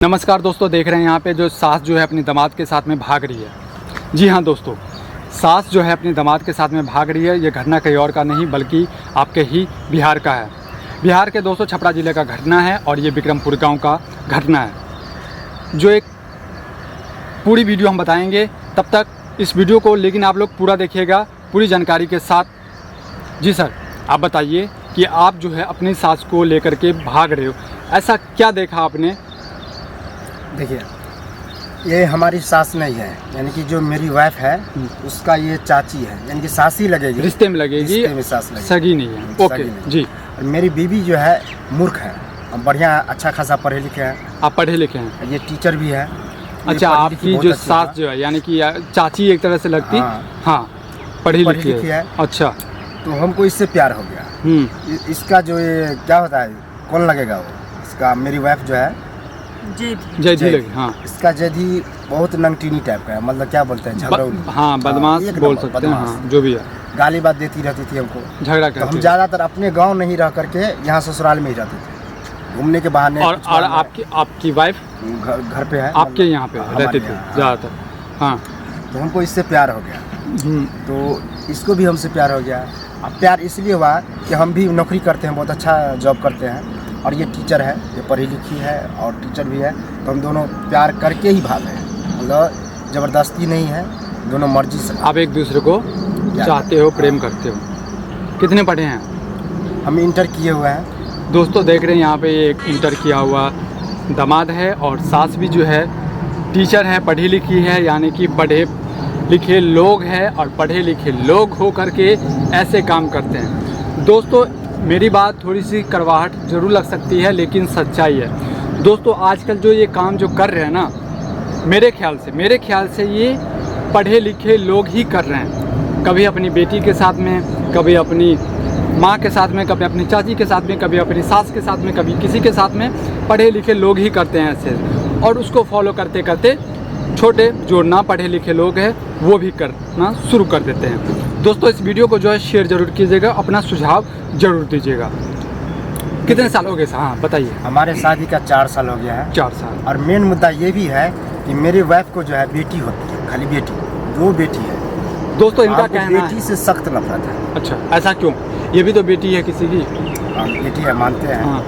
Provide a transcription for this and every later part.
नमस्कार दोस्तों, देख रहे हैं यहाँ पे जो सास जो है अपनी दामाद के साथ में भाग रही है। जी हाँ दोस्तों, सास जो है अपनी दामाद के साथ में भाग रही है। ये घटना कहीं और का नहीं बल्कि आपके ही बिहार का है। बिहार के दोस्तों छपरा ज़िले का घटना है और ये विक्रमपुर गांव का घटना है। जो एक पूरी वीडियो हम बताएंगे, तब तक इस वीडियो को लेकिन आप लोग पूरा देखिएगा पूरी जानकारी के साथ। जी सर, आप बताइए कि आप जो है अपनी सास को लेकर के भाग रहे हो, ऐसा क्या देखा आपने? देखिए, ये हमारी सास नहीं है, यानी कि जो मेरी वाइफ है उसका ये चाची है, यानी कि सास ही लगेगी, रिश्ते में लगेगी, रिश्ते में सास लगेगी, सगी नहीं है। ओके जी। और मेरी बीवी जो है मूर्ख है, बढ़िया अच्छा खासा पढ़े लिखे हैं। आप पढ़े लिखे हैं? ये टीचर भी है। अच्छा, आपकी जो सास जो है यानी कि चाची एक तरह से लगती? हाँ, पढ़ी लिखी है। अच्छा, तो हमको इससे प्यार हो गया। इसका जो ये क्या होता है, कौन लगेगा वो, इसका मेरी वाइफ जो है जयधी लगी। हाँ, इसका जयधी बहुत नंगटीनी टाइप का है, मतलब क्या बोलते हैं, झगड़ौल। हाँ, बदमाश बोल सकते हैं। हाँ, जो भी है, गाली बात देती रहती थी हमको, झगड़ा करती। तो हम ज़्यादातर अपने गांव नहीं रह करके यहाँ ससुराल में ही रहते थे, घूमने के बहाने। और आपकी वाइफ घर पे है, आपके यहाँ पे रहती थी ज़्यादातर? हाँ, तो हमको इससे प्यार हो गया, तो इसको भी हमसे प्यार हो गया। अब प्यार इसलिए हुआ कि हम भी नौकरी करते हैं, बहुत अच्छा जॉब करते हैं, और ये टीचर है, ये पढ़ी लिखी है और टीचर भी है, तो हम दोनों प्यार करके ही भाग रहे हैं, मतलब ज़बरदस्ती नहीं है, दोनों मर्जी से। आप एक दूसरे को चाहते हो, प्रेम करते हो। कितने पढ़े हैं? हम इंटर किए हुए हैं। दोस्तों देख रहे हैं यहाँ पे एक इंटर किया हुआ दामाद है और सास भी जो है टीचर है, पढ़ी लिखी है, यानी कि पढ़े लिखे लोग हैं और पढ़े लिखे लोग हो करके ऐसे काम करते हैं। दोस्तों मेरी बात थोड़ी सी कड़वाहट ज़रूर लग सकती है, लेकिन सच्चाई है। दोस्तों आजकल जो ये काम जो कर रहे हैं ना, मेरे ख्याल से ये पढ़े लिखे लोग ही कर रहे हैं। कभी अपनी बेटी के साथ में, कभी अपनी माँ के साथ में, कभी अपनी चाची के साथ में, कभी अपनी सास के साथ में, कभी किसी के साथ में पढ़े लिखे लोग ही करते हैं ऐसे, और उसको फॉलो करते करते छोटे जो ना पढ़े लिखे लोग हैं वो भी करना शुरू कर देते हैं। दोस्तों इस वीडियो को जो है शेयर ज़रूर कीजिएगा, अपना सुझाव ज़रूर दीजिएगा। कितने साल हो गए? हाँ बताइए। हमारे शादी का 4 साल हो गया है। 4 साल। और मेन मुद्दा ये भी है कि मेरी वाइफ को जो है बेटी होती है, खाली बेटी, 2 बेटी है। दोस्तों इनका कहना है बेटी से सख्त नफरत है। अच्छा, ऐसा क्यों? ये भी तो बेटी है किसी की। बेटी है, मानते हैं। हाँ।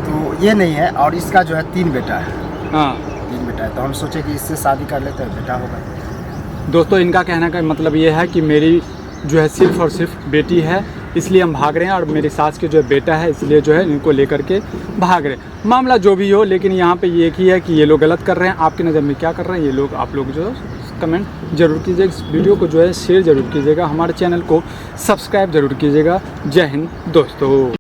तो ये नहीं है, और इसका जो है 3 बेटा है। हाँ, 3 बेटा है, तो हम सोचे कि इससे शादी कर लेते हैं, बेटा होगा। दोस्तों इनका कहने का मतलब ये है कि मेरी जो है सिर्फ़ और सिर्फ बेटी है, इसलिए हम भाग रहे हैं, और मेरी सास के जो बेटा है इसलिए जो है इनको लेकर के भाग रहे हैं। मामला जो भी हो, लेकिन यहाँ पे ये एक ही है कि ये लोग गलत कर रहे हैं। आपकी नज़र में क्या कर रहे हैं ये लोग? आप लोग जो कमेंट जरूर कीजिएगा, इस वीडियो को जो है शेयर ज़रूर कीजिएगा, हमारे चैनल को सब्सक्राइब ज़रूर कीजिएगा। जय हिंद दोस्तों।